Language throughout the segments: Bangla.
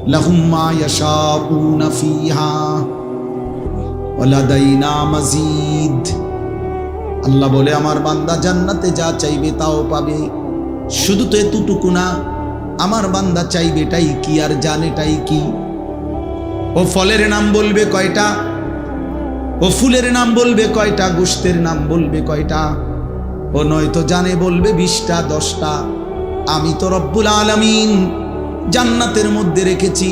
লাহুম মা ইয়াশাউনা ফিহা ওয়া লাদাইনা মাজিদ। আল্লাহ বলে আমার বান্দা জান্নাতে যা চাইবে তাও পাবে। শুধু তো এতটুকু না, আমার বান্দা চাইবে এটাই কি আর জানেটাই কি। ও ফলের নাম বলবে কয়টা, ও ফুলের নাম বলবে কয়টা, গোশতের নাম বলবে কয়টা, ও নয়তো জানে বলবে 20টা 10টা। আমি তো রব্বুল আলামিন জান্নাতের মধ্যে রেখেছি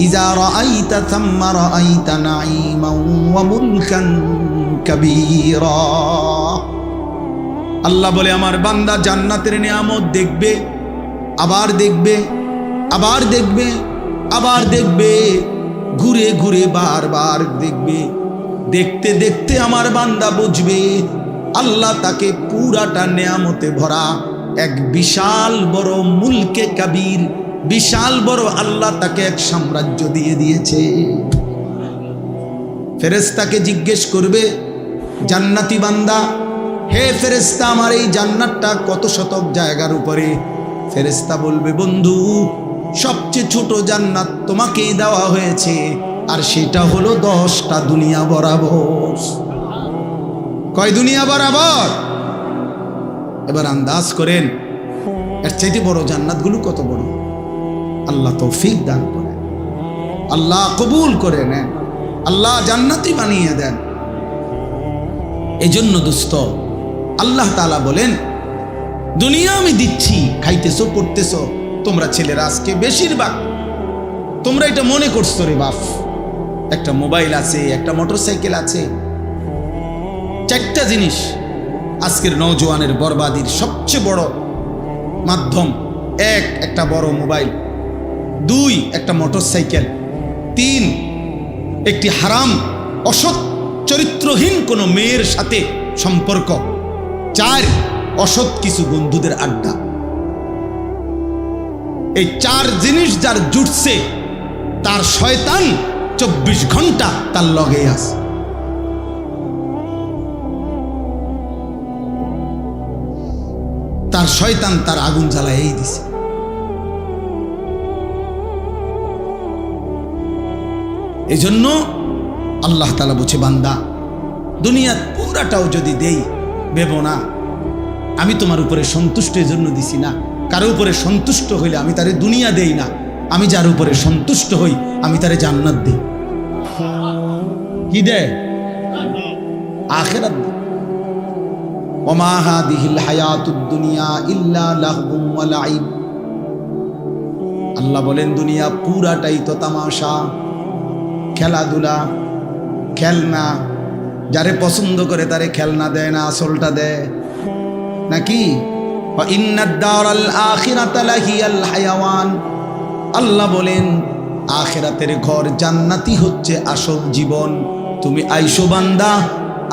ইজা রাআইতা থাম্মা রাআইতা নাঈমান ওয়া মুলকান কাবীরা। আল্লাহ বলে আমার বান্দা জান্নাতের নিয়ামত দেখবে, আবার দেখবে, আবার দেখবে, আবার দেখবে, ঘুরে ঘুরে বারবার দেখবে। দেখতে দেখতে আমার বান্দা বুঝবে আল্লাহ তাকে পুরাটা নেয়ামতে ভরা এক বিশাল বড় মুলকে কাবীর, বিশাল বড় আল্লাহ তাকে এক সাম্রাজ্য দিয়ে দিয়েছে। ফেরেশতাকে জিজ্ঞেস করবে জান্নাতি বান্দা, হে ফেরেশতা আমার এই জান্নাতটা কত শতক জায়গার উপরে? ফেরেশতা বলবে বন্ধু সবচেয়ে ছোট জান্নাত তোমাকেই দেওয়া হয়েছে, আর সেটা হলো 10টা দুনিয়া বরাবর। কয় দুনিয়া বরাবর? এবার আন্দাজ করেন এর চাইতে বড় জান্নাতগুলো কত বড়। আল্লাহ তৌফিক দান করেন, আল্লাহ কবুল করে নেন, আল্লাহ জান্নাতি বানিয়ে দেন। এই জন্য দোস্ত আল্লাহ তাআলা বলেন দুনিয়া আমি দিচ্ছি, খাইতেছো পড়তেছো। তোমরা ছেলেরা আজকে বেশিরভাগ তোমরা এটা মনে করছো রে বাপ, একটা মোবাইল আছে, একটা মোটরসাইকেল আছে, 4টা জিনিস আজকের নওজোয়ানের বরবাদির সবচেয়ে বড় মাধ্যম। 1 একটা বড় মোবাইল, 2 একটা মোটরসাইকেল, 3 একটি হারাম অসৎ চরিত্রহীন কোনো মেয়ের সাথে সম্পর্ক, 4 অসৎ কিছু বন্ধুদের আড্ডা। এই 4 জিনিস যার জুটছে তার শয়তান 24 ঘন্টা তার লগে আছে। তার শয়তান তার আগুন জ্বালাইই দিছে। এই জন্য আল্লাহ তাআলা বলছে বান্দা দুনিয়ার পুরাটাও যদি দেই ভেবো না আমি তোমার উপরে সন্তুষ্ট এর জন্য দিছি না। কারো উপরে সন্তুষ্ট হইলে আমি তারে দুনিয়া দেই না, আমি যার উপরে সন্তুষ্ট হই আমি তারে জান্নাত দেই। কি দেয়? আখিরাত দেয়। ওমা হাদিহিল হায়াতুদ দুনিয়া ইল্লা লাহবুম ওয়া লাইব। আল্লাহ বলেন দুনিয়া পুরাটাই তো তামাশা, খেলাধুলা, খেলনা। যারে পছন্দ করে তারে খেলনা দেয় না, আসলটা দেয় নাকি? ওয়া ইন্নাদ দারাল আখিরাতা লাহিয়াল হায়াওয়ান। আল্লাহ বলেন আখিরাতের ঘর জান্নাতি হচ্ছে আসল জীবন। তুমি আইসো বান্দা,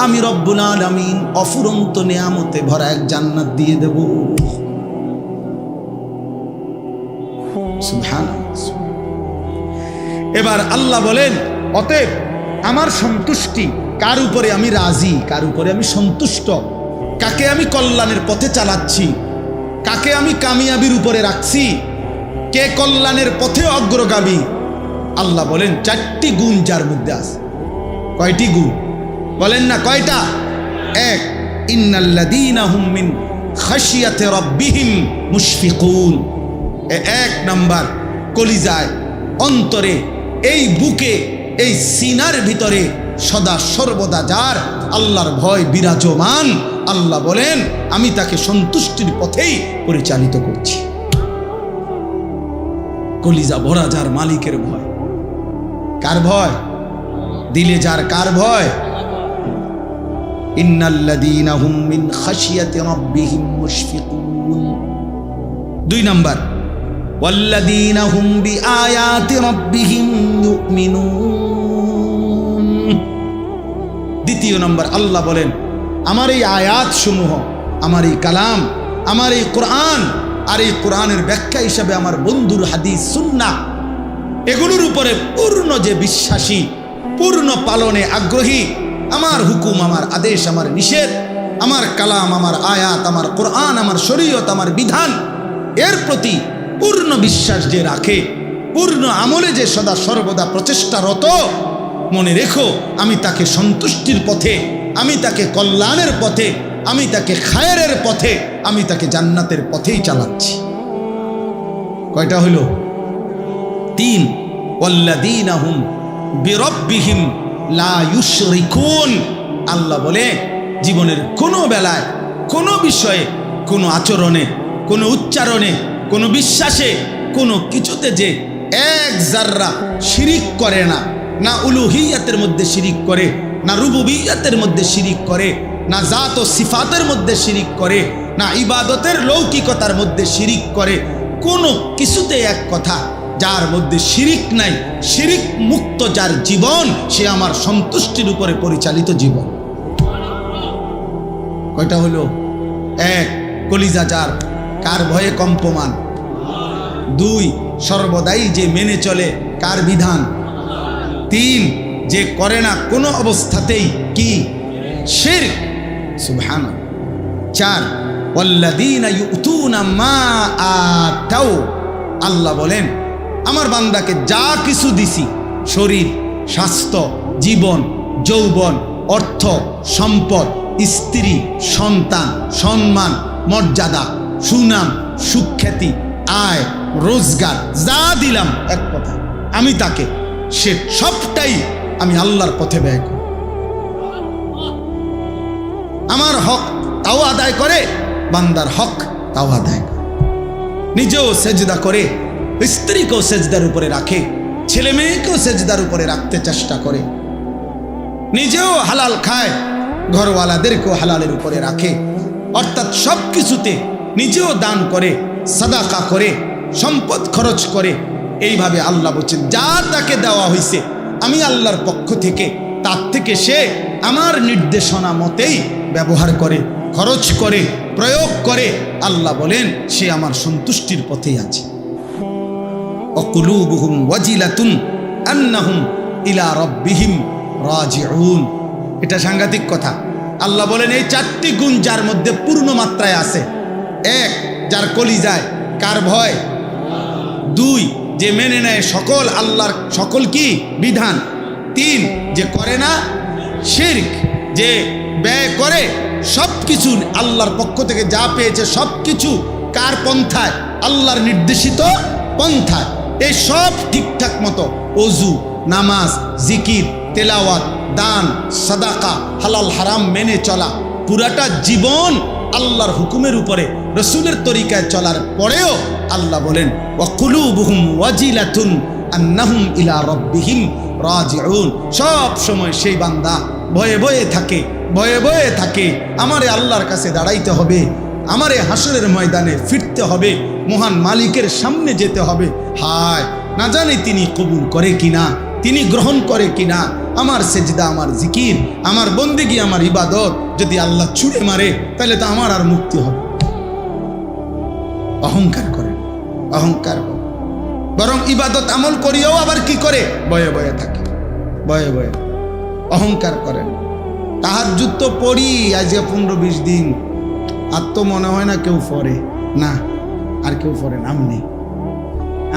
আমি রব্বুল আলামিন অফুরন্ত নেয়ামতে ভরা এক জান্নাত দিয়ে দেব। সুবহানাল্লাহ। এবার আল্লাহ বলেন অতএব আমার সন্তুষ্টি কার উপরে আমি রাজি, কার উপরে আমি সন্তুষ্ট, কাকে আমি কল্যাণের পথে চালাচ্ছি, কাকে আমি কামিয়াবির উপরে রাখছি, কে কল্যাণের পথে অগ্রগামী। আল্লাহ বলেন 4টি গুণ যার মধ্যে আছে। কয়টি গুণ বলেন না? কয়টা? 1 ইন্নাল্লাযীনা হুম মিন খাশিয়াতি রাব্বিহিম মুশফিকুন। 1 নাম্বার কলিজায়, অন্তরে, এই বুকে, এই সিনার ভিতরে সদা সর্বদা যার আল্লাহর ভয় বিরাজমান, আল্লাহ বলেন আমি তাকে সন্তুষ্টির পথেই পরিচালিত করছি। কলিজা ভরা যার মালিকের ভয়। কার ভয়? দিলে যার কার ভয়? ইন্নাল্লাযীনা হুম মিন খাশিয়াতি রাব্বিহিম মুশফিকুন। 2 নাম্বার ওয়াল্লাযীনা হুম বিআয়াতি রাব্বিহিম ইউমিনুন। 2 নাম্বার আল্লাহ বলেন আমার এই আয়াত সমূহ, আমার এই কালাম, আমার এই কোরআন, আর এই কোরআনের ব্যাখ্যা হিসাবে আমার বন্ধুর হাদিস সুন্নাহ, এগুলোর উপরে পূর্ণ যে বিশ্বাসী, পূর্ণ পালনে আগ্রহী, আমার হুকুম, আমার আদেশ, আমার নিষেধ, আমার কালাম, আমার আয়াত, আমার কোরআন, আমার শরীয়ত, আমার বিধান, এর প্রতি পূর্ণ বিশ্বাস যে রাখে, পূর্ণ আমলে যে সদা সর্বদা প্রচেষ্টারত, মনে রেখো আমি তাকে সন্তুষ্টির পথে, আমি তাকে কল্যাণের পথে, আমি তাকে খায়েরের পথে, আমি তাকে জান্নাতের পথেই চালাচ্ছি। কয়টা হলো? 3, ওয়াল্লাযীনা হুম বিরাব্বিহিম লা ইউশরিকুন। আল্লাহ বলে জীবনের কোনো বেলায়, কোনো বিষয়ে, কোনো আচরণে, কোনো উচ্চারণে, কোনো বিশ্বাসে, কোনো কিছুতে যে এক জাররা শিরিক করে না, না উলুহিয়াতের মধ্যে শিরিক করে, না রুবুবিয়াতের মধ্যে শিরিক করে, না জাত ও সিফাতের মধ্যে শিরিক করে, না ইবাদতের লৌকিকতার মধ্যে শিরিক করে, কোনো কিছুতে এক কথা, যার মধ্যে শিরিক নাই, শিরিক মুক্ত যার জীবন, সে আমার সন্তুষ্টির উপরে পরিচালিত জীবন। কয়টা হলো? 1, কলিজা যার, কার ভয়ে কম্পমান। 2, সর্বদাই যে মেনে চলে কার বিধান। 3, যে করে না কোনো অবস্থাতেই কি শিরক। সুবহানাল্লাহ। 4, ওয়াল্লাযীনা ইউতুনা মা আতাউ। আল্লাহ বলেন আমার বান্দাকে যা কিছু দিছি, শরীর, স্বাস্থ্য, জীবন, যৌবন, অর্থ, সম্পদ, স্ত্রী, সন্তান, সম্মান, মর্যাদা, সুনাম, সুখ্যাতি, আয়, রোজগার, যা দিলাম এক কথা আমি তাকে, সে সবটাই আমি আল্লাহর পথে ব্যয় করি। আমার হক তাও আদায় করে, বান্দার হক তাও আদায় করে, নিজেও সেজদা করে, স্ত্রীকেও সেজদার উপরে রাখে, ছেলে মেয়েকেও সেজদার উপরে রাখতে চেষ্টা করে, নিজেও হালাল খায়, ঘরওয়ালাদেরকেও হালালের উপরে রাখে, অর্থাৎ সব কিছুতে নিজেও দান করে, সাদাকা করে, সম্পদ খরচ করে। এইভাবে আল্লাহ বলছেন যা তাকে দেওয়া হয়েছে আমি আল্লাহর পক্ষ থেকে, তার থেকে সে আমার নির্দেশনা মতেই ব্যবহার করে, খরচ করে, প্রয়োগ করে। আল্লাহ বলেন সে আমার সন্তুষ্টির পথেই আছে। অকুলুবুহুম ওয়াজিলাতুন আন্নাহুম ইলা রাব্বিহিম রাজিউন। এটা সাংঘাতিক কথা। আল্লাহ বলেন এই 4টি গুণ যার মধ্যে পূর্ণ মাত্রায় আছে। 1, যার কলিজায় কার ভয়। 2, যে মেনে নেয় সকল আল্লাহর সকল কি বিধান। 3, যে করে না শিরক, যে ব্যয় করে সব কিছু আল্লাহর পক্ষ থেকে যা পেয়েছে সব কিছু কার পন্থায়, আল্লাহর নির্দেশিত পন্থায়। এই সব ঠিকঠাক মতো ওযু, নামাজ, জিকির, তেলাওয়াত, দান, সাদাকা, হালাল হারাম মেনে চলা, পুরাটা জীবন আল্লাহর হুকুমের উপরে রসুলের তরিকায় চলার পরেও আল্লাহ বলেন ওয়াকুলুবুহুম ওয়াজিলাতুন আন্নাহুম ইলা রাব্বিহিম রাজিউন। সব সময় সেই বান্দা ভয়ে ভয়ে থাকে, ভয়ে ভয়ে থাকে আমারে আল্লাহর কাছে দাঁড়াইতে হবে, আমারে হাসরের ময়দানে ফিরতে হবে, মহান মালিকের সামনে যেতে হবে। হায় না জানি তিনি কবুল করে কিনা, তিনি গ্রহণ করে কিনা। আমার সেজদা, আমার জিকির, আমার বন্দেগী, আমার ইবাদত যদি আল্লাহ ছুঁড়ে মারে তাহলে তো আমার আর মুক্তি হবে। অহংকার করেন, অহংকার বরং ইবাদত আমল করিও আবার কি করে বয়ে বয়ে থাকে, বয়ে বয়ে অহংকার করেন। তাহাজ্জুদ তো পড়ি আজকে 15-20 দিন, আর তো মনে হয় না কেউ পড়ে না, আর কেউ পড়ে না।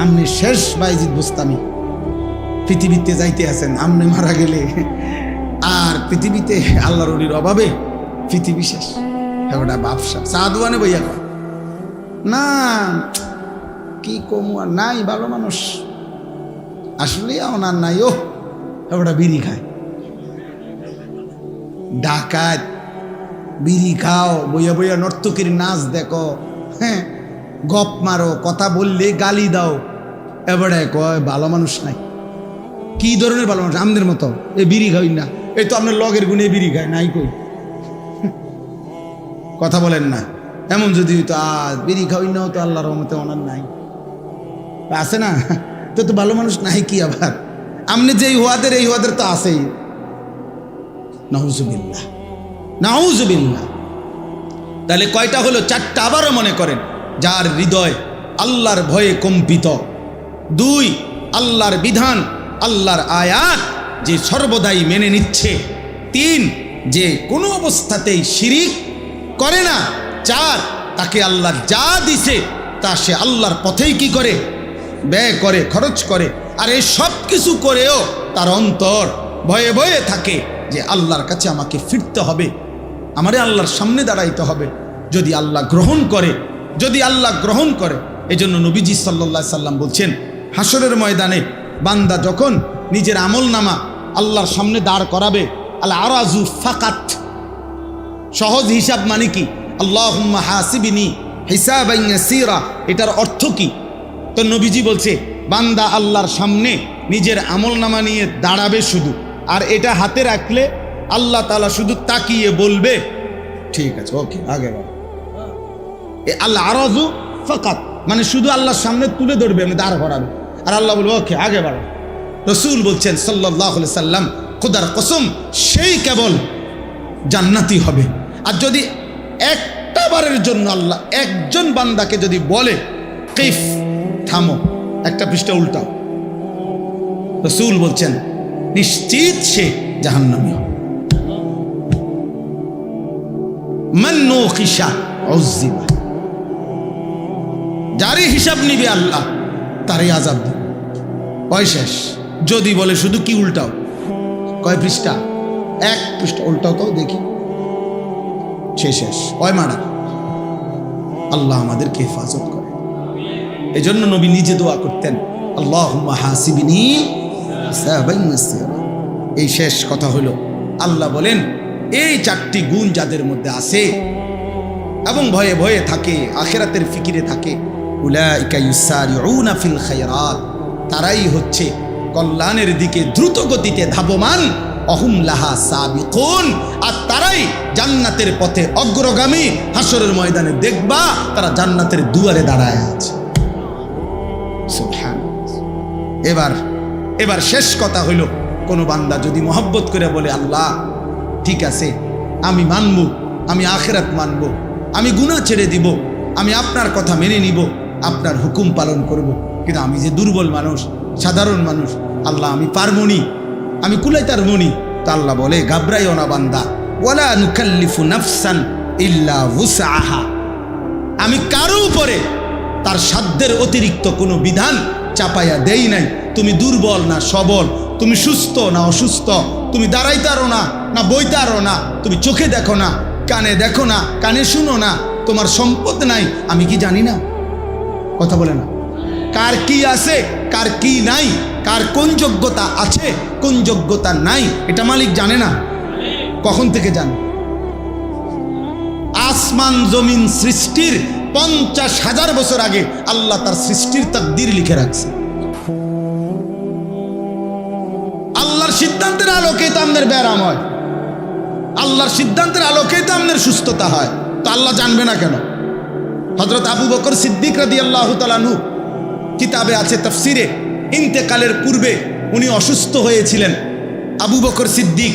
আমনি শেষ বাইজিদ বুস্তামি পৃথিবীতে যাইতে আছেন, আমনে মারা গেলে আর পৃথিবীতে আল্লাহর ওলির অভাবে পৃথিবী শেষ। ওটা বাপসা সাধুয়ানে বইয়া কয় না কি কমু আর নাই, ভালো মানুষ আসলে ওনার নাই। ও ওটা বিড়ি খায়, ডাকাত, বিড়ি খাও, বইয়া বইয়া নর্তকীর নাচ দেখো, হ্যাঁ গপ মারো, কথা বললে গালি দাও, এবারে কয় ভালো মানুষ নাই। কি ধরনের ভালো মানুষ? আমাদের মতো এ বিড়ি খাই না, এই তো আপনার লগের গুণে বিড়ি খায় নাই কই, কথা বলেন না। এমন যদি তো আজ বিড়ি খাওয়াই নাও তো আল্লাহর রহমতে ওনার নাই, আছে না? তো তো ভালো মানুষ নাই কি আবার? আমনে যে এই হুয়াদের তো আছেই। নাউজুবিল্লাহ, নাউজুবিল্লাহ। তাহলে কয়টা হলো? 4টা আবারও মনে করেন। যার হৃদয় আল্লাহর ভয়ে কম্পিত। 2, আল্লাহর বিধান, আল্লাহর আয়াত যে সর্বদাই মেনে নিচ্ছে। 3, যে কোনো অবস্থাতেই শিরিক করে না। 4, তাকে আল্লাহ যা দিছে তা সে আল্লাহর পথেই কি করে ব্যয় করে, খরচ করে, আর এই সব কিছু করেও তার অন্তর ভয়ে ভয়ে থাকে যে আল্লাহর কাছে আমাকে ফিরতে হবে, আমারে আল্লাহর সামনে দাঁড়াইতে হবে, যদি আল্লাহ গ্রহণ করে, যদি আল্লাহ গ্রহণ করে। এই জন্য নবীজি সাল্লাল্লাহু আলাইহি সাল্লাম বলছেন, হাসরের ময়দানে বান্দা যখন নিজের আমল নামা আল্লাহর সামনে দাঁড় করাবে, আল আরাজু ফাকাত, সহজ হিসাব মানে কি? আল্লাহুম্মা হাসিবনি হিসাবান ইয়াসীরা, এটার অর্থ কি? তো নবীজি বলছে, বান্দা আল্লাহর সামনে নিজের আমল নামা নিয়ে দাঁড়াবে শুধু, আর এটা হাতে রাখলে আল্লাহ তাআলা শুধু তাকিয়ে বলবে, ঠিক আছে, ওকে, আগে বাড়ো। আল আরাজু ফাকাত মানে শুধু আল্লাহর সামনে তুলে ধরবে, আমি দাঁড় করাবে, আর আল্লাহ বলবে, ওকে, আগে বাড়ো। রাসূল বলছেন সাল্লাল্লাহু আলাইহি সাল্লাম, খোদার কসম, সেই কেবল জান্নাতি হবে। আর যদি একটা বারের জন্য আল্লাহ একজন বান্দাকে যদি বলে, কিফ, থামো, একটা পৃষ্ঠা উল্টাও, রাসূল বলছেন নিশ্চিত সে জাহান্নামী হবে। মান নুকিশা উযিবা, যারই হিসাব নিবে আল্লাহ তারই আযাব দিবে। কয় শেষ? যদি বলে শুধু কি উল্টাও, কয় পৃষ্ঠা? এক পৃষ্ঠা উল্টাও তো দেখি, শেষ। কয় মারা? আল্লাহ আমাদেরকে হেফাজত করে। এই জন্য নবী নিজে দোয়া করতেন, আল্লাহুম্মা হাসিবনি হিসাবান ইয়াসীরা। এই শেষ কথা হলো, আল্লাহ বলেন এই চারটি গুণ যাদের মধ্যে আছে এবং ভয়ে ভয়ে থাকে, আখিরাতের ফিকিরে থাকে, উলাইকা ইউসারিউনা ফিল খায়রাত, তারাই হচ্ছে কল্যাণের দিকে দ্রুত গতিতে ধাবমান, অহুম লাহা সাবিকুন, আর তারাই জান্নাতের পথে অগ্রগামী। হাসরের ময়দানে দেখবা তারা জান্নাতের দুয়ারে দাঁড়ায় আছে। সুবহানাল্লাহ। এবার শেষ কথা হইল, কোন বান্দা যদি মহব্বত করে বলে, আল্লাহ ঠিক আছে, আমি মানব, আমি আখিরাত মানব, আমি গুনাহ ছেড়ে দিব, আমি আপনার কথা মেনে নিব, আপনার হুকুম পালন করব, কিন্তু আমি যে দুর্বল মানুষ, সাধারণ মানুষ, আল্লাহ আমি পারবনি, আমি কুলাইতার মনি। তা আল্লাহ বলে, ঘাবড়াইও না বান্দা, ওয়ালা নুকাল্লিফু নাফসান ইল্লা উসআহা, আমি কারো উপরে তার সাধ্যের অতিরিক্ত কোনো বিধান চাপাইয়া দেই নাই। তুমি দুর্বল না সবল, তুমি সুস্থ না অসুস্থ, তুমি দাঁড়াইতারো না না বইতারো না, তুমি চোখে দেখো না, কানে দেখো না, কানে শুনো না, তোমার সম্পদ নাই, আমি কি জানি না? কথা বলে না? কার কি আছে, কার কি নাই, কার কোন যোগ্যতা আছে, কোন যোগ্যতা নাই, এটা মালিক জানে না? কখন থেকে জানে? আসমান জমিন সৃষ্টির 50,000 বছর আগে আল্লাহ তার সৃষ্টির তাকদীর লিখে রাখছে। আল্লাহর সিদ্ধান্তের আলোকেই তো আমাদের ব্যারাম হয়, আল্লাহর সিদ্ধান্তের আলোকেই তো আমাদের সুস্থতা হয়। তো আল্লাহ জানবে না কেন? হযরত আবু বকর সিদ্দিক রাদিয়াল্লাহু তাআলা আনহু কিতাবে আছে, তাফসিরে, ইন্তেকালের পূর্বে উনি অসুস্থ হয়েছিলেন আবু বকর সিদ্দিক।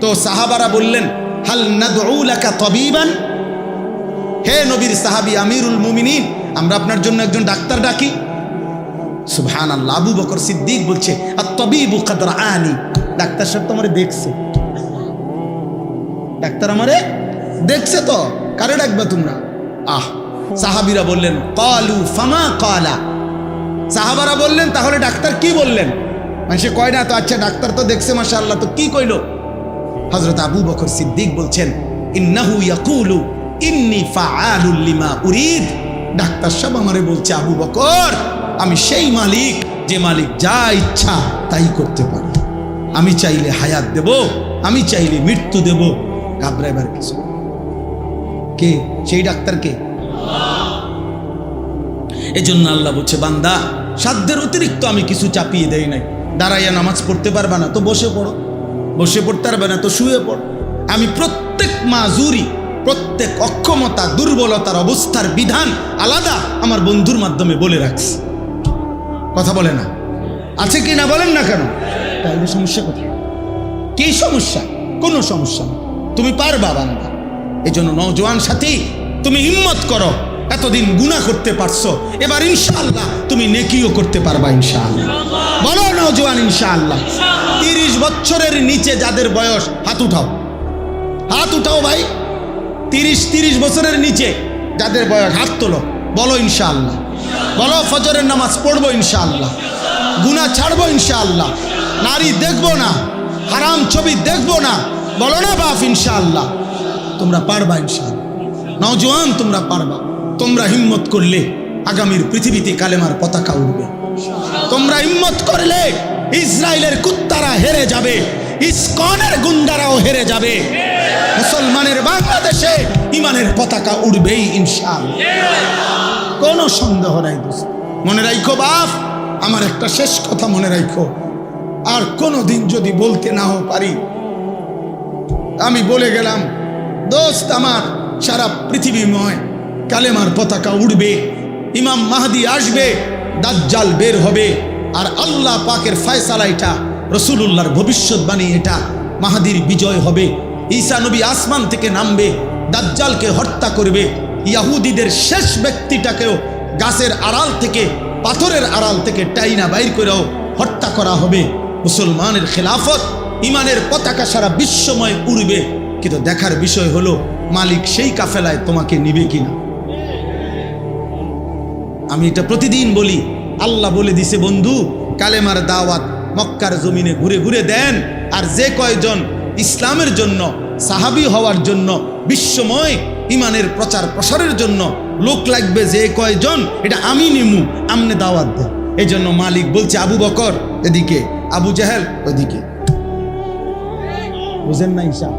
তো সাহাবারা বললেন, হাল নাদউ লাকা তাবিবান, হে নবীর সাহাবী আমিরুল মুমিনিন, আমরা আপনার জন্য একজন ডাক্তার ডাকি। সুবহানাল্লাহ। আবু বকর সিদ্দিক বলছে, আত-তাবিবু কাদ রাআনি, ডাক্তার সাহেব তো আমারে দেখছে, ডাক্তার আমারে দেখছে, তো কারে ডাকবা তোমরা? সাহাবীরা বললেন, ক্বালু ফামা ক্বালা, সাহাবারা বললেন, তাহলে ডাক্তার কি বললেন? মানে সে কয় না তো, আচ্ছা ডাক্তার তো দেখছে মাশাআল্লাহ, তো কি কইলো? হযরত আবু বকর সিদ্দিক বলছেন, ইন্নাহু ইয়াকুলু ইন্নী ফাআলুল লিমা উরিদ, ডাক্তার সাহেব আমারে বলছে, আবু বকর, আমি সেই মালিক যে মালিক যা ইচ্ছা তাই করতে পারে, আমি চাইলে হায়াত দেব, আমি চাইলে মৃত্যু দেব, ঘাবড়াইবার কিছু। কে সেই ডাক্তার? কে? এজন্য আল্লাহ বলছে, বান্দা সাধ্যের অতিরিক্ত আমি কিছু চাপিয়ে দেই নাই। দাঁড়াইয়া নামাজ পড়তে পারবে না তো বসে পড়ো, বসে পড়তে পারবে না তো শুয়ে পড়ো। আমি প্রত্যেক মাজুরি, প্রত্যেক অক্ষমতা, দুর্বলতার অবস্থার বিধান আলাদা আমার বন্ধুর মাধ্যমে বলে রাখছি। কথা বলে না? আছে কি না বলেন না কেন? তাহলে সমস্যা কোথায়? কি সমস্যা? কোনো সমস্যা না, তুমি পারবা বান্দা। এই জন্য নওজোয়ান সাথী, তুমি হিম্মত করো, এতদিন গুনাহ করতে পারছো, এবার ইনশাআল্লাহ তুমি নেকিও করতে পারবা ইনশাআল্লাহ। বলো নওজোয়ান ইনশাআল্লাহ। 30 বছরের নিচে যাদের বয়স, হাত উঠাও, হাত উঠাও ভাই। 30 বছরের নিচে যাদের বয়স, হাত তোলো, বলো ইনশাআল্লাহ। বলো ফজরের নামাজ পড়বো ইনশাআল্লাহ, গুনাহ ছাড়বো ইনশাআল্লাহ, নারী দেখবো না, হারাম ছবি দেখবো না, বলো না বাপ ইনশাআল্লাহ। তোমরা পারবা ইনশাআল্লাহ, নওজোয়ান তোমরা পারবা। তোমরা হিম্মত করলে আগামীর পৃথিবীতে কালেমার পতাকা উঠবে। তোমরা হিম্মত করলে ইসরায়েলের কুত্তারা হেরে যাবে, ইসকনের গুন্ডারাও হেরে যাবে। মুসলমানের বাংলাদেশে ইমানের পতাকা উড়বেই ইনশাআল্লাহ, কোনো সন্দেহ নাই। দোস্ত মনে রাখো বাপ, আমার একটা শেষ কথা মনে রাখো, আর কোনোদিন যদি বলতে নাও পারি, আমি বলে গেলাম দোস্ত আমার, সারা পৃথিবীময় কালেমার পতাকা উড়বে, ইমাম মাহদি আসবে, দাজ্জাল বের হবে, আর আল্লাহ পাকের ফয়সালা এটা, রাসূলুল্লাহর ভবিষ্যৎবাণী এটা, মাহদির বিজয় হবে। ঈসা নবী আসমান থেকে নামবে, দাজ্জালকে হত্যা করবে, ইহুদিদের শেষ ব্যক্তিটাকেও গাছের আড়াল থেকে, পাথরের আড়াল থেকে টাইনা বাইর করেও হত্যা করা হবে। মুসলমানের খেলাফত, ইমানের পতাকা সারা বিশ্বময় উড়বে। কিন্তু দেখার বিষয় হলো মালিক সেই কাফেলায় তোমাকে নিবে কিনা। আমি এটা প্রতিদিন বলি, আল্লাহ বলে দিছে বন্ধু, কালেমার দাওয়াত মক্কার জমিনে ঘুরে ঘুরে দেন, আর যে কয়জন ইসলামের জন্য, সাহাবী হওয়ার জন্য, বিশ্বময় ইমানের প্রচার প্রসারের জন্য লোক লাগবে, যে কয়জন, এটা আমি নিমু, আমনে দাওয়াত দেন। এই জন্য মালিক বলছে আবু বকর এদিকে, আবু জাহেল ওদিকে, বুঝেন না হিসাব।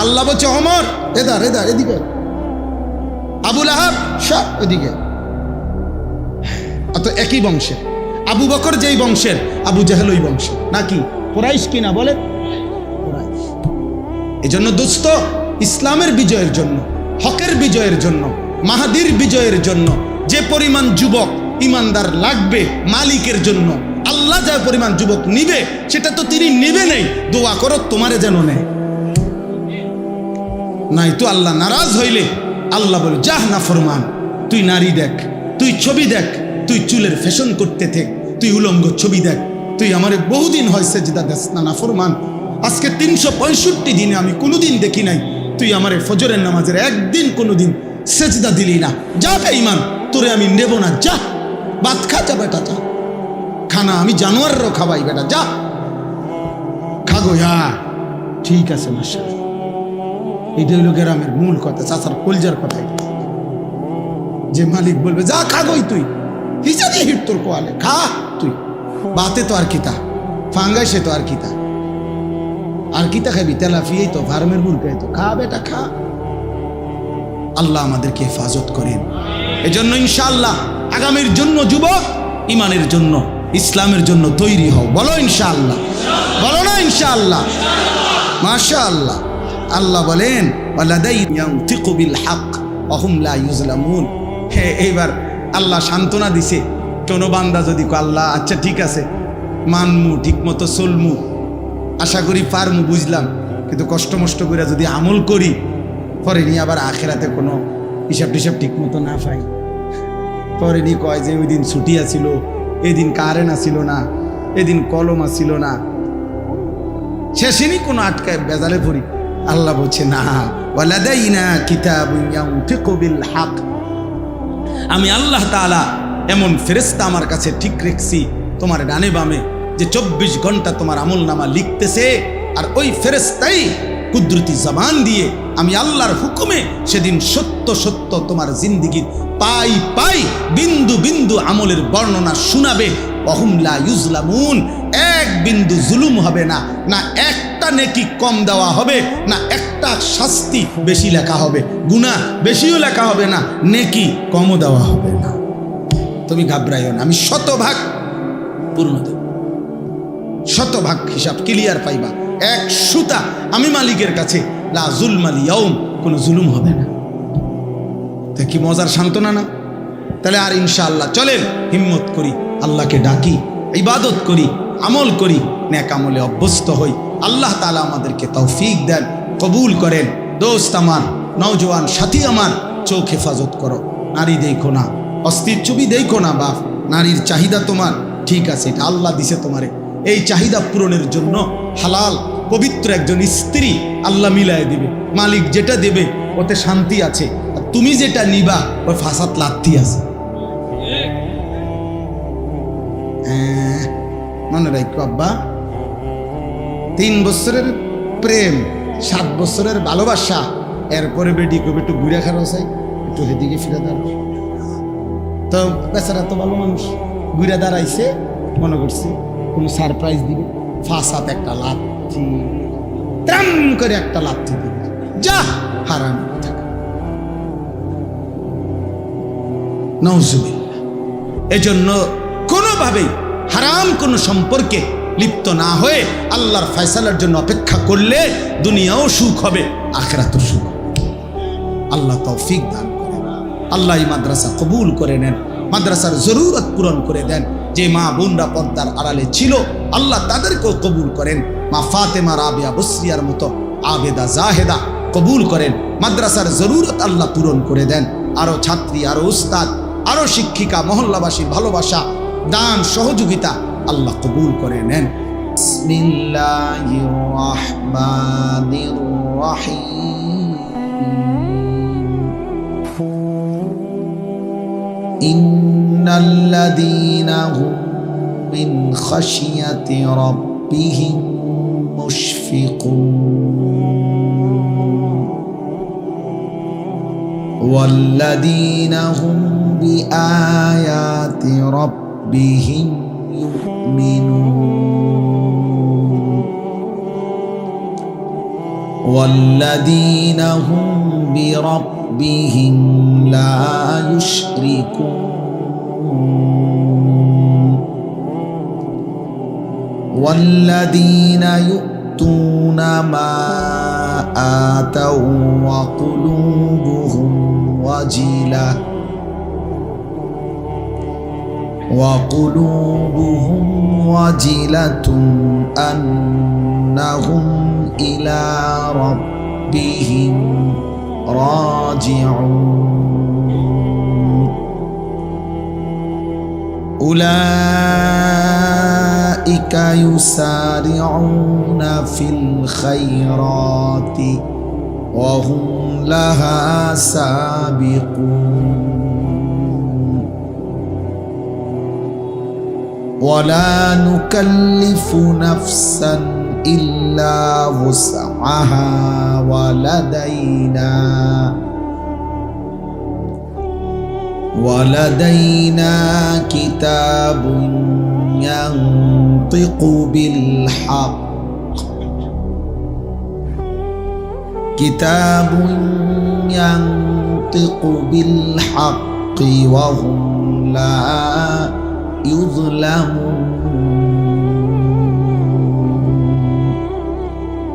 আল্লাহ বলছে ওমর এদার এদার এদিকে, আবু লাহাব সব ওদিকে। অত একই বংশের, আবু বকর যেই বংশের, আবু জাহেল ওই বংশের, নাকি কুরাইশ কিনা বলে? কুরাইশ। এই জন্য দোস্ত, ইসলামের বিজয়ের জন্য, হকের বিজয়ের জন্য, মাহাদির বিজয়ের জন্য যে পরিমাণ যুবক ইমানদার লাগবে মালিকের জন্য, আল্লাহ যে পরিমাণ যুবক নিবে সেটা তো তিনি নিবে নেই। দোয়া করো তোমারে যেন নেয়, নাই তো আল্লাহ নারাজ হইলে আল্লাহ বলে যাহ না ফরমান, তুই নারী দেখ, তুই ছবি দেখ, তুই চুলের ফ্যাশন করতে থাক, তুই উলঙ্গ ছবি দেখ, তুই আমারে বহুদিন হয় সেজদা দেস না ফরমান, আজকে 365 দিনে আমি কোনোদিন দেখি নাই তুই আমারে ফজরের নামাজের একদিন কোনোদিন সেজদা দিলি না, যা বেঈমান, তোরে আমি নেব না, যা ভাত খা, যা বেটা যা, খানা আমি জানোয়ারও খাওয়াই, বেটা যা খাগো। ঠিক আছে মাশাআল্লাহ, এটা হইল গ্রামের মূল কথা, চাচার কলজার কথা। যে মালিক বলবে যা খাগই, তুই হিসাবে হিট তোর কোয়ালে খা, তুই বাতে তো আর কিতা, ফাঙ্গাইসে তো আর কিতা, আর কিতা খাবি, তেলাফিয়েই তো, ফার্মের মুরগাই তো, খা বেটা খা। আল্লাহ আমাদেরকে হেফাজত করেন। এজন্য ইনশাআল্লাহ আগামীর জন্য যুবক ইমানের জন্য, ইসলামের জন্য তৈরি হও, বলো ইনশাআল্লাহ, বলো না ইনশাআল্লাহ, মাশাআল্লাহ। আল্লাহ বলেন ওয়ালাদাইয়ানতিকু বিল হক ওয়া হুম লা ইউজলামুন। এইবার আল্লাহ সান্ত্বনা দিছে, কোনো বান্দা যদি আল্লাহ আচ্ছা ঠিক আছে মানমু, ঠিক মতো চলমু, আশা করি পারমু, বুঝলাম, কিন্তু কষ্ট মষ্ট করে যদি আমল করি, পরে নিয়ে আবার আখেরাতে কোনো হিসাব টিসাব ঠিক মতো না পাই, পরে নিয়ে কয় যে ওই দিন ছুটি আছিল, এদিন কারেন্ট আসিল না, এদিন কলম আসিল না, শেষেনি কোনো আটকায় বেজালে পড়ি। আল্লাহ বলছে না, ওয়ালাদাইনা কিতাবুন ইয়ানতিকু বিল হক, আমি আল্লাহ তাআলা এমন ফেরেশতা আমার কাছে ঠিক রেখেছি তোমার ডানে বামে, যে 24 ঘন্টা তোমার আমল নামা লিখতেছে, আর ওই ফেরেশতাই কুদরতি জবান দিয়ে আমি আল্লাহর হুকুমে সেদিন সত্য সত্য তোমার জিন্দেগির পাই পাই বিন্দু বিন্দু আমলের বর্ণনা শোনাবে। ওহুম লা ইউজলামুন, এক বিন্দু জুলুম হবে না, না একটা নেকি কম দেওয়া হবে, না একটা শাস্তি বেশি লেখা হবে, গুনাহ বেশিও লেখা হবে না, নেকি কমও দেওয়া হবে না। তুমি ঘাবড়াইও না, আমি শতভাগ পূর্ণ দেব, শতভাগ হিসাব ক্লিয়ার পাইবা, এক সুতা আমি মালিকের কাছে, লা জুলমাল ইয়াউম, কোনো জুলুম হবে না। তা কি মজার সান্ত্বনা না? তাহলে আর ইনশাআল্লাহ চলেন হিম্মত করি, আল্লাহকে ডাকি, ইবাদত করি, আমল করি, নেক আমলে অভ্যস্ত হই। আল্লাহ তাআলা আমাদেরকে তৌফিক দেন, কবুল করেন। দোস্ত আমার, নওজোয়ান সাথী আমার, চোখ হেফাজত করো, নারী দেখো না, অস্থির ছবি দেখো না বাপ, নারীর চাহিদা তোমার ঠিক আছে, এটা আল্লাহ দিছে তোমারে, এই চাহিদা পূরণের জন্য হালাল পবিত্র একজন স্ত্রী আল্লাহ মিলায় দিবে। মালিক যেটা দেবে ওতে শান্তি আছে, আর তুমি যেটা নিবা ওই ফাসাদ লাথি আছে। মনে রাখো আব্বা, 3 বছরের প্রেম, 7 বছরের ভালোবাসা, এরপরে বেটি কবে একটু ঘুরে খারো চাই, একটু হেদিকে ফিরে দাঁড়াও। তো বেচারা তো ভালো মানুষ, ঘুরে দাঁড়াইছে, মনে করছে কোনো সারপ্রাইজ দিবে, ফাঁসাতে একটা লাথি, ত্রাম করে একটা লাথি দিবে, যা হারাম থাকা। নাউজুবিল্লাহ। এজন্য কোনোভাবেই হারাম কোনো সম্পর্কে লিপ্ত না হয়ে আল্লাহর ফয়সালার জন্য অপেক্ষা করলে দুনিয়াও সুখ হবে, আখিরাতও সুখ হবে। আল্লাহ তৌফিক দান করেন। আল্লাহ এই মাদ্রাসা কবুল করে নেন, মাদ্রাসার জরুরত পূরণ করে দেন। যে মা বোনরা পর্দার আড়ালে ছিল আল্লাহ তাদেরকেও কবুল করেন। মা ফাতেমা রাবিয়া বসরিয়ার মতো আবেদা জাহেদা কবুল করেন। মাদ্রাসার জরুরত আল্লাহ পূরণ করে দেন। আরো ছাত্রী, আরো উস্তাদ, আরো শিক্ষিকা, মহল্লাবাসীর ভালোবাসা, দান, সহযোগিতা আল্লাহ কবুল করে নেন। বিসমিল্লাহির রাহমানির রাহিম। ইন্নাল্লাযীনা হুম মিন খাশিয়াতি রাব্বিহিম মুশফিকুন ওয়াল্লাযীনা হুম বিআয়াতি রাব্বিহিম يؤمنون والذين هم بربهم لا يشركون والذين يؤتون ما آتوا وقلوبهم وجلة أنهم إلى ربهم راجعون أولئك يسارعون في الخيرات وهم لها سابقون ولا نكلف نفسا إلا وسعها ولدينا كتاب ينطق بالحق وهم لا يظلمون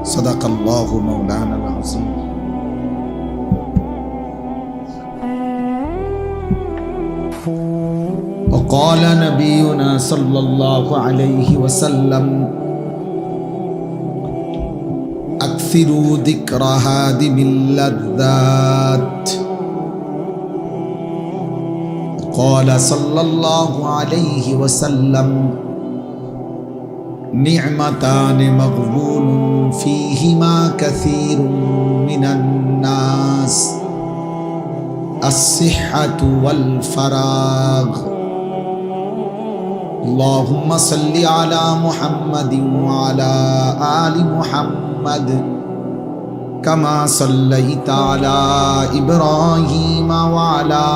صدق الله مولانا العظيم وقال نبينا صلى الله عليه وسلم أكثروا ذكر هادم اللذات قال صلى الله عليه وسلم نعمتان مغبون فيهما كثير من الناس الصحة والفراغ اللهم صل على محمد وعلى آل محمد كما صليت على إبراهيم وعلى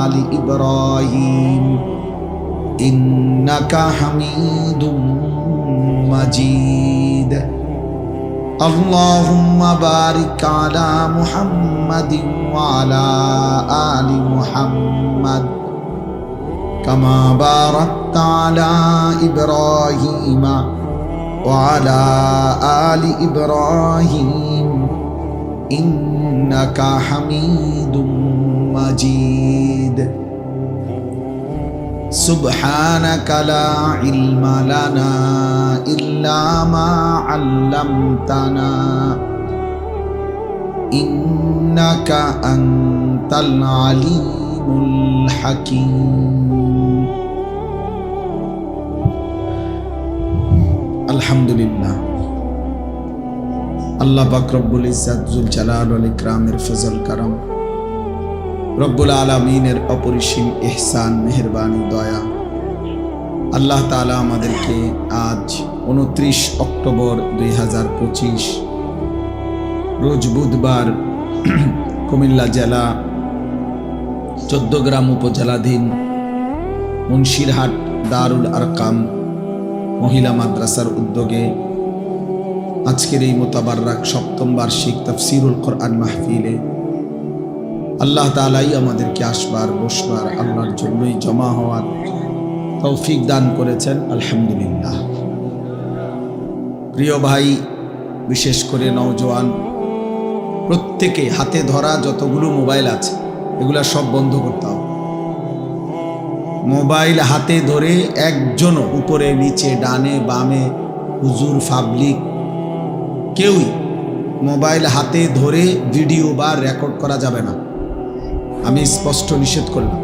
آل إبراهيم إنك حميد مجيد اللهم بارك على محمد وعلى آل محمد كما باركت على إبراهيم وعلى آل إبراهيم إنك حميد مجيد سبحانك لا علم لنا إلا ما علمتنا إنك أنت العليم الحكيم الحمد لله আল্লাহ পাক রব্বুল ইজ্জত জুল জালাল ওয়াল ইকরামের ফজল করম, রব্বুল আলামিনের অপরিসীম ইহসান, মেহেরবানি, দয়া, আল্লাহ তাআলা আমাদেরকে আজ 29 অক্টোবর 2025 রোজ বুধবার কুমিল্লা জেলা 14 গ্রাম উপজেলাধীন মুন্সিরহাট দারুল আরকাম মহিলা মাদ্রাসার উদ্যোগে আজকের এই মোতাবাররাক সপ্তম বার্ষিক তাফসীরুল কোরআন মাহফিলে আল্লাহ তাআলাই আমাদেরকে আসবার বসবার আল্লাহর জন্যই জমা হওয়ার তৌফিক দান করেছেন, আলহামদুলিল্লাহ। প্রিয় ভাই, বিশেষ করে নওজোয়ান, প্রত্যেকে হাতে ধরা যতগুলো মোবাইল আছে এগুলা সব বন্ধ করতে হবে। মোবাইল হাতে ধরে একজনও উপরে নিচে ডানে বামে হুজুর পাবলিক কেউই মোবাইল হাতে ধরে ভিডিও বা রেকর্ড করা যাবে না। আমি স্পষ্ট নিষেধ করলাম,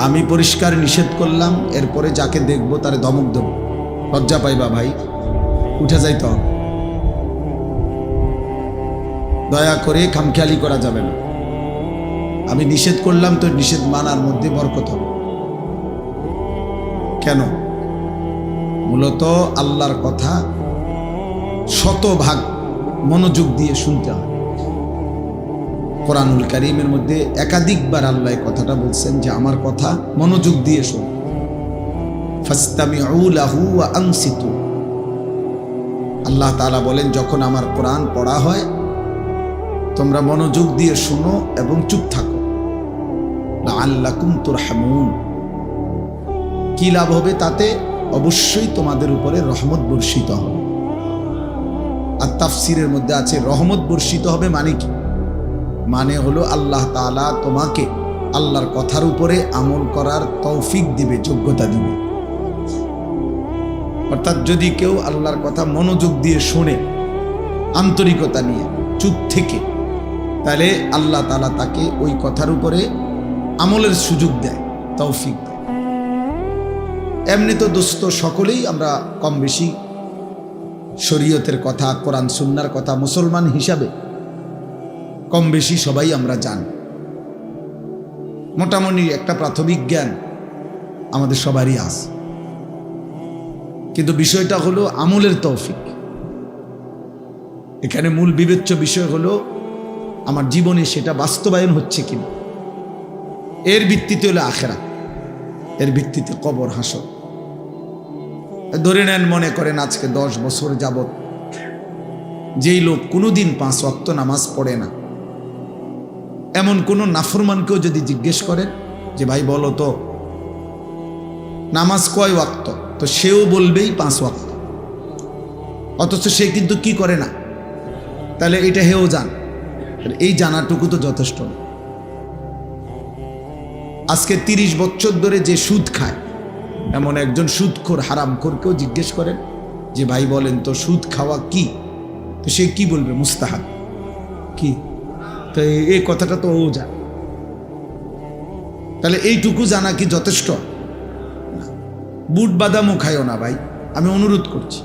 আমি পরিষ্কার নিষেধ করলাম। এরপরে যাকে দেখবো তারে ধমক দেব, লজ্জা পাইবা ভাই, উঠে যাইতে হবে। দয়া করে খামখেয়ালি করা যাবে না। আমি নিষেধ করলাম তো নিষেধ মানার মধ্যে বরকত হবে। কেন? মূলত আল্লাহর কথা শতভাগ মনোযোগ দিয়ে শুনতে হয়। কোরআনুল কারীমের মধ্যে একাধিকবার আল্লাহ কথাটা বলছেন যে আমার কথা মনোযোগ দিয়ে শুন। ফাসতামিউ লাহু ওয়া আনসিতু। আল্লাহ তাআলা বলেন যখন আমার কোরআন পড়া হয় তোমরা মনোযোগ দিয়ে শুনো এবং চুপ থাকো। লাআল্লাকুম তুরহামুন। কি লাভ হবে তাতে? অবশ্যই তোমাদের উপরে রহমত বর্ষিত হবে। আর তাফসীরের মধ্যে আছে রহমত বর্ষিত হবে মানে কি? মানে হলো আল্লাহ তাআলা তোমাকে আল্লাহর কথার উপরে আমল করার তৌফিক দিবে, যোগ্যতা দিবে। অর্থাৎ যদি কেউ আল্লাহর কথা মনোযোগ দিয়ে শোনে, আন্তরিকতা নিয়ে চুপ থেকে, তাহলে আল্লাহ তাআলা তাকে ওই কথার উপরে আমলের সুযোগ দেয়, তৌফিক দেয়। এমনি তো দোস্ত সকলেই আমরা কম বেশি শরীয়তের কথা, কোরআন সুন্নাহর কথা মুসলমান হিসাবে কম বেশি সবাই আমরা জানি। মোটামুটি একটা প্রাথমিক জ্ঞান আমাদের সবারই আছে, কিন্তু বিষয়টা হলো আমলের তৌফিক। এখানে মূল বিবেচ্য বিষয় হলো আমার জীবনে সেটা বাস্তবায়ন হচ্ছে কিনা। এর ভিত্তিতে হলো আখিরাত, এর ভিত্তিতে কবর হাসর। ধরে নেন, মনে করেন আজকে 10 বছর যাবত যেই লোক কোনোদিন 5 ওয়াক্ত নামাজ পড়ে না, এমন কোন নাফরমানকেও যদি জিজ্ঞেস করেন যে ভাই বলো তো নামাজ কয় ওয়াক্ত, তো সেও বলবেই 5 ওয়াক্ত। অথচ সে কিন্তু কি করে না। তাহলে এটা হেও জান, এই জানাটুকু তো যথেষ্ট না। আজকে 30 বছর ধরে যে সুদ খায় এমন একজন সুদখোর হারামখোরকেও জিজ্ঞেস করেন যে ভাই বলেন তো সুদ খাওয়া কি, তো সে কি বলবে? মুস্তাহাব। কি? তো এই কথাটা তো ও জানে। তাহলে এইটুকু জানা কি যথেষ্ট? বুট বাদামও খাইও না ভাই, আমি অনুরোধ করছি।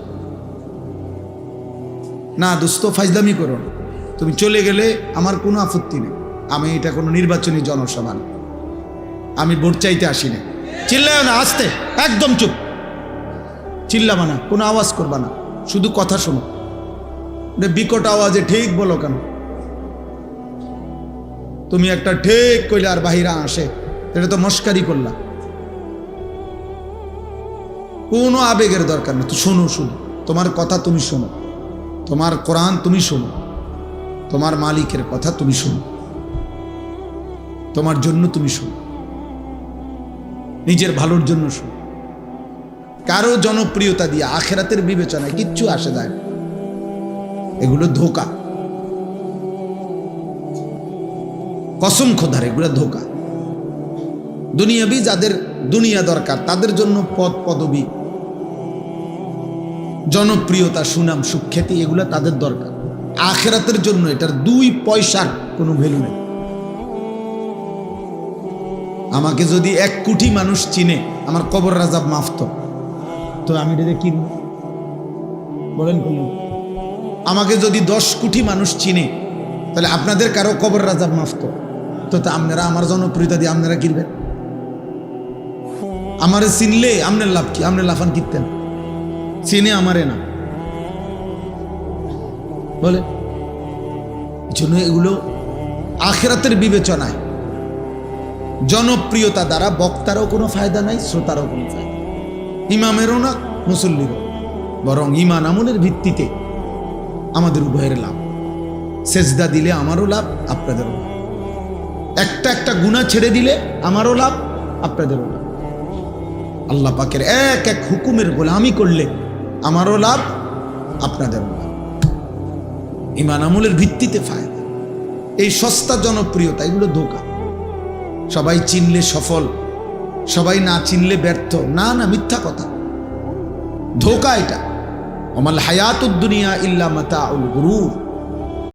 না দোস্ত, ফাইজলামি করো না। তুমি চলে গেলে আমার কোনো আপত্তি নেই। আমি এটা কোনো নির্বাচনী জনসভা না, আমি ভোট চাইতে আসি না। চিল্লাও না, আস্তে, একদম চুপ। চিল্লাবা না, কোনো আওয়াজ করবা না, শুধু কথা শোনো। বিকট আওয়াজে ঠিক বলো কেন? তুমি একটা ঠিক কইলে আর বাহিরা আসে, এটা তো মস্কারি করলা। কোনো আবেগের দরকার নেই, তো শোনো, শুধু তোমার কথা তুমি শোনো, তোমার কোরআন তুমি শোনো, তোমার মালিকের কথা তুমি শোনো, তোমার জন্য তুমি শোনো, নিজের ভালোর জন্য শোনো। কারো জনপ্রিয়তা দিয়ে আখিরাতের বিবেচনায় কিচ্ছু আসে যায় না। এগুলো ধোঁকা, কসম খোদার, এগুলো ধোঁকা। দুনিয়াবি যাদের দুনিয়া দরকার তাদের জন্য পদ পদবি, জনপ্রিয়তা, সুনাম, সুখ্যাতি এগুলো তাদের দরকার। আখিরাতের জন্য এটার 2 পয়সার কোনো ভ্যালু নেই। আমাকে যদি 1 কোটি মানুষ চিনে আমার কবর রাজাব মাফ, তো আমি এটা কি বলেন? আমাকে যদি 10 কোটি মানুষ চিনে তাহলে আপনাদের কারো কবর রাজাব মাফ, তো আপনারা আমার জনপ্রিয়তা দিয়ে আপনারা কিনবেন। আমারে চিনলে আমনের লাভ কি? আমনে লাফান কিনতেন, চিনে আমারে না বলে। এই জন্য এগুলো আখিরাতের বিবেচনায় জনপ্রিয়তা দ্বারা বক্তারও কোনো ফায়দা নাই, শ্রোতারও কোনো ফায়দা, ইমামেরও না মুসল্লিরও, বরং ইমান আমলের ভিত্তিতে আমাদের উভয়ের লাভ। সেজদা দিলে আমারও লাভ, আপনাদেরও লাভ। একটা একটা গুনাহ ছেড়ে দিলে আমারও লাভ, আপনাদেরও লাভ। আল্লাহ পাকের এক এক হুকুমের গোলামি করলে আমারও লাভ, আপনাদেরও লাভ। ইমান আমলের ভিত্তিতে ফায়দা। এই সস্তা জনপ্রিয়তা এগুলো ধোঁকা। সবাই চিনলে সফল, সবাই না চিনলে ব্যর্থ, না না, মিথ্যা কথা, ধোঁকা এটা। ওমাল হায়াতুদ দুনিয়া ইল্লা মাতাউল গুরুর।